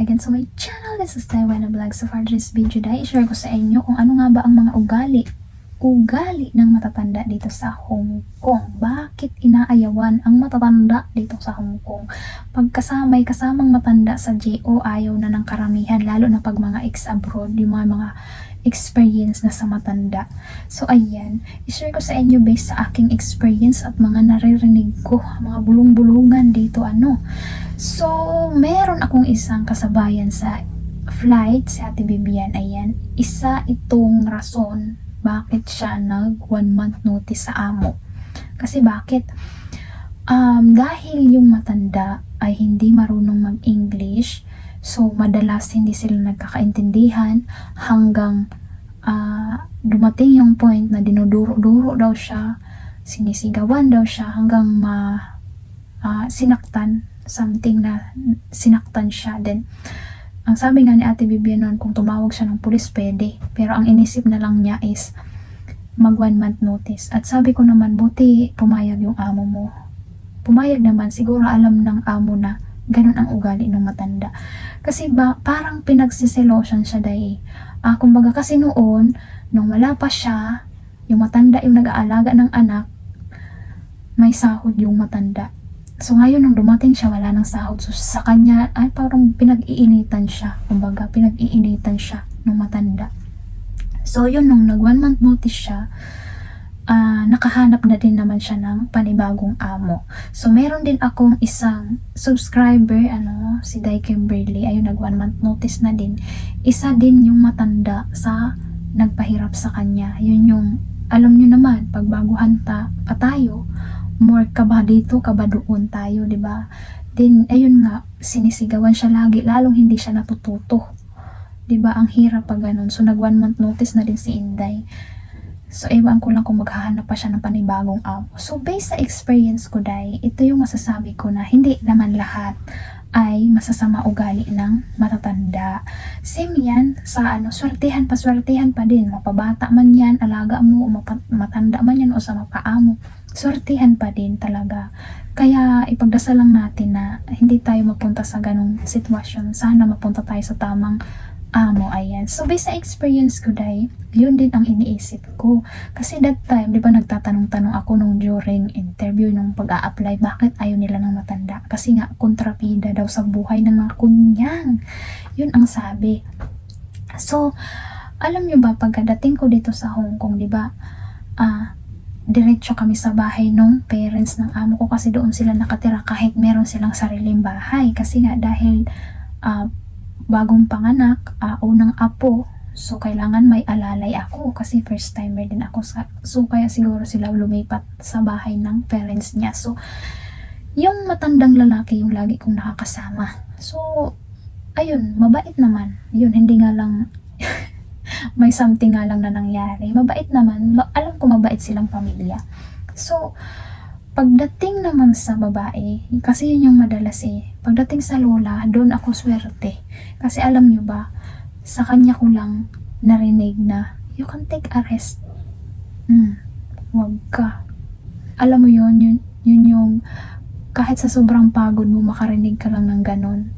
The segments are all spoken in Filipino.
again sa my channel. This is Taiwan Vlog. So for this video dahil i-share ko sa inyo kung ano nga ba ang mga ugali ng matatanda dito sa Hong Kong. Bakit inaayawan ang matatanda dito sa Hong Kong? Pagkasamay kasamang matanda sa JO, ayaw na ng karamihan, lalo na pag mga ex-abroad, yung mga experience na sa matanda. So ayan, i-share ko sa inyo based sa aking experience at mga naririnig ko, mga bulong-bulungan dito So, meron akong isang kasabayan sa flight, si Ate Bibian, ayan. Isa itong rason bakit siya nag 1 month notice sa amo. Kasi bakit? Dahil yung matanda ay hindi marunong mag-English, so madalas hindi sila nagkakaintindihan hanggang dumating yung point na dinuduro-duro daw siya, sinisigawan daw siya hanggang sinaktan, something na sinaktan siya. Then ang sabi nga ni Ate Bibian noon, kung tumawag siya ng pulis pwede, pero ang inisip na lang niya is mag 1 month notice. At sabi ko naman, buti pumayag yung amo mo. Pumayag naman, siguro alam ng amo na ganun ang ugali ng matanda. Kasi parang pinagsiselosan siya dahil. Kumbaga kasi noon, nung wala pa siya, yung matanda yung nag-aalaga ng anak, may sahod yung matanda. So ngayon nung dumating siya, wala ng sahod. So sa kanya, ay parang pinag-iinitan siya. Kumbaga, pinag-iinitan siya ng matanda. So yun, nung nag 1 month notice siya, nakahanap na din naman siya ng panibagong amo. So meron din akong isang subscriber, si Dai Kimberly, ayun, nag 1 month notice na din. Isa din yung matanda sa nagpahirap sa kanya. Yun yung, alam nyo naman, pagbaguhan pa tayo, more ka ba dito, ka ba doon tayo, di ba? Then, ayun nga, sinisigawan siya lagi, lalong hindi siya natututo. Di ba? Ang hirap pag ganun. So, nag 1 month notice na din si Inday. So, ewan ko lang kung maghahanap pa siya ng panibagong amo. So, based sa experience ko, Day, ito yung masasabi ko na hindi naman lahat ay masasama ugali ng matatanda. Same yan sa swertihan pa din. Mapabata man yan, alaga mo, o matanda man yan, o sa mapaamo. Swertihan pa din talaga. Kaya ipagdasal lang natin na hindi tayo mapunta sa ganong sitwasyon. Sana mapunta tayo sa tamang amo, ayan. So based sa experience ko, Day, yun din ang iniisip ko. Kasi that time, di ba nagtatanong-tanong ako nung during interview, nung pag-a-apply, bakit ayaw nila ng matanda? Kasi nga, kontrapida daw sa buhay ng mga kunyang. Yun ang sabi. So, alam nyo ba, pagkadating ko dito sa Hong Kong, di ba, diretso kami sa bahay nung parents ng amo ko kasi doon sila nakatira kahit meron silang sariling bahay. Kasi nga dahil bagong panganak, unang apo, so kailangan may alalay ako kasi first timer din ako. So kaya siguro sila lumipat sa bahay ng parents niya. So yung matandang lalaki yung lagi kong nakakasama. So ayun, mabait naman. Yun, hindi nga lang may something nga lang na nangyari. Mabait naman. Alam ko mabait silang pamilya. So, pagdating naman sa babae, kasi yun yung madalas pagdating sa lola, doon ako swerte. Kasi alam nyo ba, sa kanya ko lang narinig na, you can take a rest. Wag ka. Alam mo yun yung, kahit sa sobrang pagod mo, makarinig ka lang ng ganon.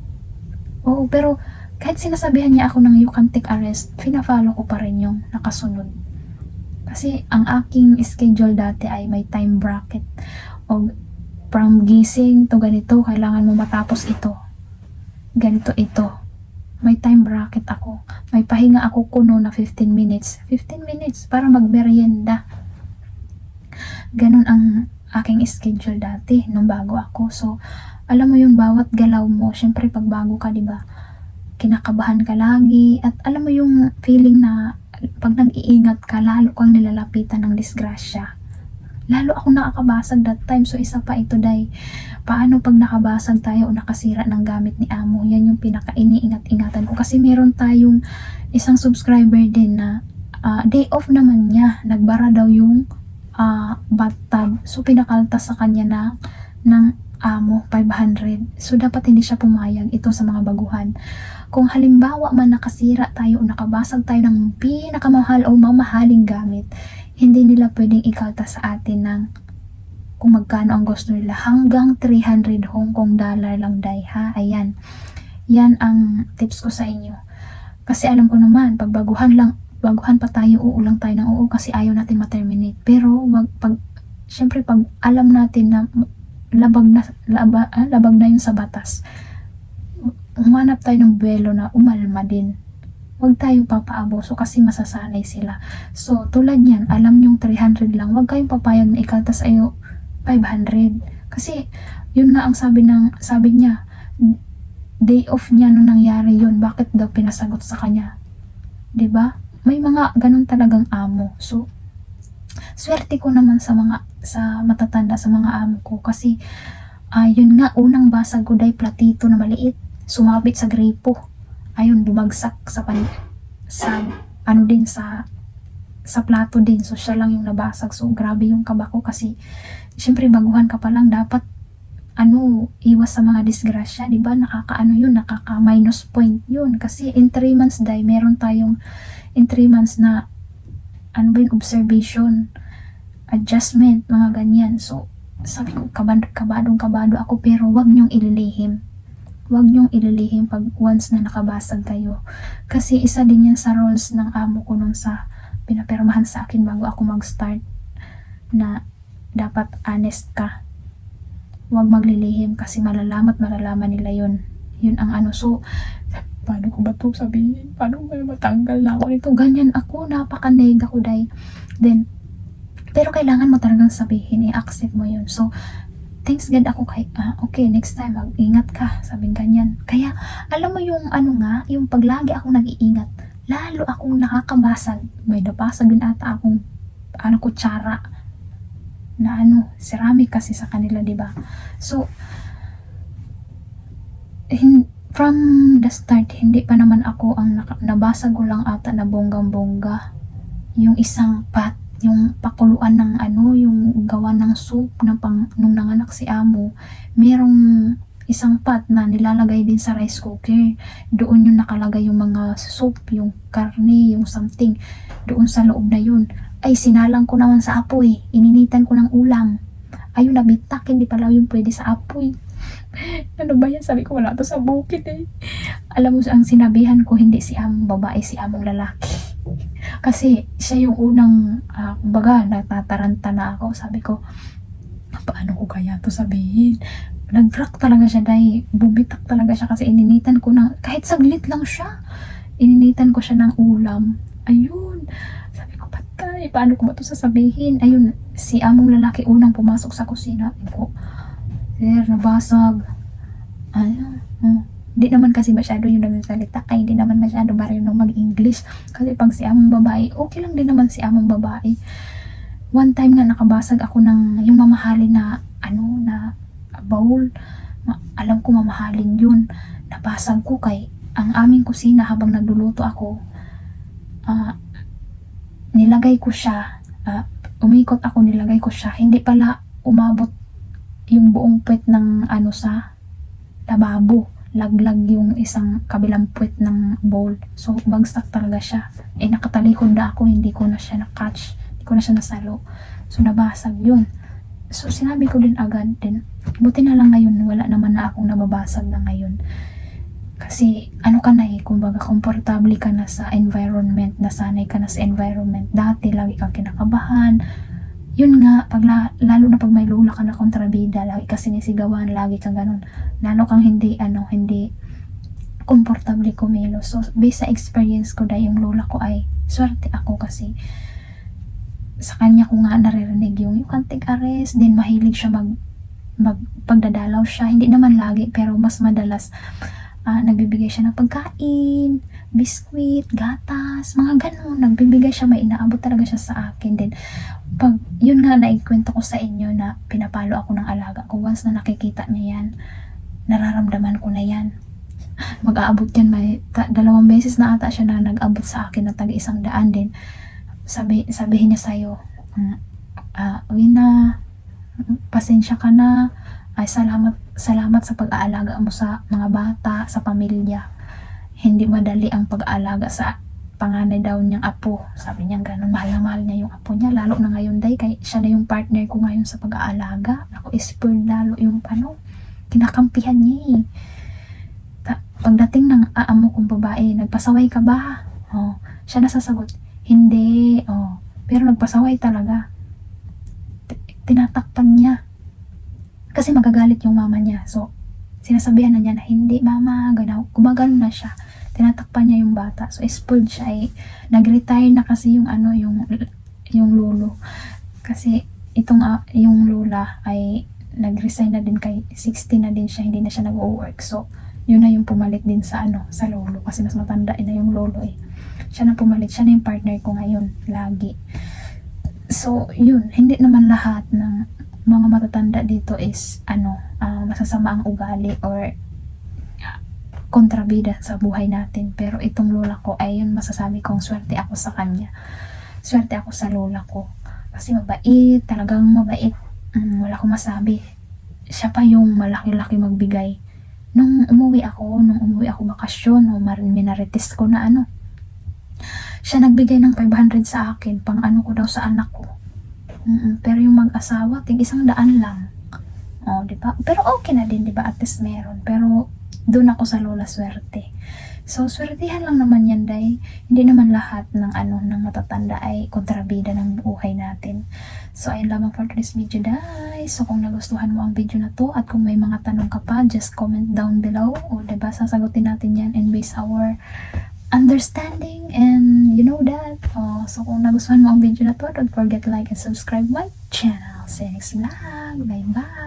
Oo, pero, kahit sinasabihan niya ako ng you can take a rest, pina-follow ko pa rin yung nakasunod. Kasi ang aking schedule dati ay may time bracket. O from gising to ganito, kailangan mo matapos ito. Ganito ito. May time bracket ako. May pahinga ako kuno na 15 minutes. 15 minutes para magmerienda. Ganon ang aking schedule dati nung bago ako. So, alam mo yung bawat galaw mo, syempre pag bago ka, diba? Kinakabahan ka lagi at alam mo yung feeling na pag nag-iingat ka, lalo kang nilalapitan ng disgrasya. Lalo ako nakakabasag that time. So isa pa ito, Day, paano pag nakabasag tayo o nakasira ng gamit ni amo? Yan yung pinaka-iniingat-ingatan ko kasi meron tayong isang subscriber din na day off naman niya, nagbara daw yung bathtub. So pinakaltas sa kanya na ng amo 500. So dapat hindi siya pumayag, ito sa mga baguhan. Kung halimbawa man nakasira tayo o nakabasag tayo ng pinakamahal o mamahaling gamit, hindi nila pwedeng ikaltas sa atin ng kung magkano ang gusto nila, hanggang 300 Hong Kong dollar lang, Day, ha. Ayan, Yan ang tips ko sa inyo. Kasi alam ko naman, pag baguhan pa tayo, uulang tayo ng oo kasi ayaw natin ma-terminate. Pero syempre pag alam natin na labag na yun sa batas, humanap tayo ng buwelo na umalma din. Huwag tayong papaaboso kasi masasanay sila. So, tulad yan, alam nyong 300 lang, huwag kayong papayag na ikaltas ayo 500. Kasi, yun nga ang sabi niya, day off niya nung nangyari yun, bakit daw pinasagot sa kanya? 'Di ba? May mga ganun talagang amo. So, swerte ko naman sa matatanda, sa mga amo ko kasi yun nga, unang basag ko dahil platito na maliit, sumabit sa gripo. Ayun, bumagsak sa ano din, sa plato din. So, siya lang yung nabasag. So, grabe yung kaba ko kasi, syempre, baguhan ka pa lang, dapat, iwas sa mga disgrasya, di ba? Nakaka-minus point yun. Kasi, in 3 months, meron tayong, in 3 months na, observation, adjustment, mga ganyan. So, sabi ko, kabadong kabado ako, pero wag niyong ililihim. Huwag niyong ililihim pag once na nakabasag kayo. Kasi isa din yan sa roles ng amo ko nung sa pinapirmahan sa akin bago ako mag-start, na dapat honest ka. Huwag maglilihim kasi malalaman nila yun. Yun ang So, paano ko ba ito sabihin? Paano ba matanggal na ako nito? Ganyan ako, napaka-nega ko pero kailangan mo talagang sabihin, i-accept mo yun. So, thanks God ako okay, next time mag-ingat ka, sabing ganyan. Kaya alam mo yung yung paglagi ako nag-iingat, lalo akong nakakabasag. May nabasag din ata akong kutsara na ceramic kasi sa kanila, di ba? So from the start, hindi pa naman ako ang nabasag ko lang ata na bonggang-bongga yung isang pot, yung pakuluan ng yung gawa ng soup nung nanganak si amo. Merong isang pot na nilalagay din sa rice cooker. Doon yung nakalagay yung mga soup, yung karne, yung something. Doon sa loob na yun. Ay, sinalang ko naman sa apoy. Ininitan ko ng ulam. Ayun, nabitak. Hindi pala yung pwede sa apoy. Ano ba yan? Sabi ko, wala to sa bukid eh. Alam mo, ang sinabihan ko, hindi si among babae, si among lalaki. Kasi siya yung unang kumbaga natataranta na ako. Sabi ko, paano ko kaya to sabihin? Nag-crack talaga siya dahil bumitak talaga siya kasi ininitan ko ng, kahit saglit lang siya, ininitan ko siya ng ulam. Ayun, sabi ko, patay, paano ko ba to sasabihin? Ayun, si among lalaki unang pumasok sa kusina. Sabi ko, sir, nabasag. Ayun, hindi naman kasi masyado yung nagsasalita, ay hindi naman masyado marunong mag-English kasi pag si among babae, okay lang din naman si among babae. One time nga nakabasag ako ng yung mamahalin na na bowl, alam ko mamahalin yun, nabasag ko kay ang aming kusina habang nagluluto ako, nilagay ko siya, umikot ako, nilagay ko siya, hindi pala umabot yung buong puwet ng sa lababo, laglag yung isang kabilang puwet ng bowl. So, bagsak talaga siya. Nakatalikod na ako, hindi ko na siya na-catch, hindi ko na siya nasalo. So, nabasag yun. So, sinabi ko din agad din, buti na lang ngayon, wala naman na akong nababasag na ngayon. Kasi, ka na kumbaga, komportable ka na sa environment, nasanay ka na sa environment. Dati, lagi kang kinakabahan. Yun nga, lalo na pag may lula ka na kontrabida, lagi ka sinisigawan, lagi kang ganun, lalo kang hindi komportable kumilos. So, based sa experience ko dahil yung lola ko ay, swerte ako kasi sa kanya ko nga naririnig yung you can take a rest, then mahilig siya pagdadalaw siya, hindi naman lagi, pero mas madalas, nagbibigay siya ng pagkain, biskwit, gatas, mga ganun, nagbibigay siya, may inaabot talaga siya sa akin. Then, pag yun nga naikwento ko sa inyo na pinapalo ako ng alaga ko, once na nakikita niya yan, nararamdaman ko na yan, mag-aabot yan, may 2 beses na ata siya na nag-abot sa akin na taga 100 din. Sabihin niya sa'yo, uwi na, pasensya ka na, ay salamat sa pag-aalaga mo sa mga bata, sa pamilya. Hindi madali ang pag-aalaga sa panganay daw niyang apo. Sabi niya ganun, mahal na mahal niya yung apo niya, lalo na ngayon kay siya na yung partner ko ngayon sa pag-aalaga. Ako spoiled lalo yung kinakampihan niya Pagdating ng aamo kong babae, nagpasaway ka ba? Oh, siya nasasagot, hindi. Oh, pero nagpasaway talaga. Tinatakpan niya. Kasi magagalit yung mama niya. So, sinasabihan na niya na hindi, mama, gumagano na siya. Tinatakpan niya yung bata. So, spoiled siya. Nag-retire na kasi yung yung lolo. Kasi, yung lola ay nag-resign na din kay 60 na din siya, hindi na siya nag-work. So, yun na yung pumalit din sa sa lolo kasi mas matanda na yung lolo siya na pumalit, siya na yung partner ko ngayon lagi. So yun, hindi naman lahat ng mga matatanda dito is masasama ang ugali or kontrabida sa buhay natin, pero itong lola ko ay yun, masasabi kong swerte ako sa kanya, swerte ako sa lola ko kasi mabait, talagang mabait. Wala akong masabi, siya pa yung malaki-laki magbigay. Nung umuwi ako bakasyon, minarites ko na siya nagbigay ng 500 sa akin, pang ko daw sa anak ko. Pero yung mag-asawa, tig 100 lang. Oh, di ba? Pero okay na din, di ba? At least meron. Pero doon ako sa lola swerte. So, swertihan lang naman yan, day. Hindi naman lahat ng ng matatanda ay kontrabida ng buhay natin. So, ayun lamang for today's video, guys. So, kung nagustuhan mo ang video na to at kung may mga tanong ka pa, just comment down below. O, diba, sasagutin natin yan and base our understanding and you know that. So, kung nagustuhan mo ang video na to, don't forget to like and subscribe my channel. See you next vlog. Bye-bye.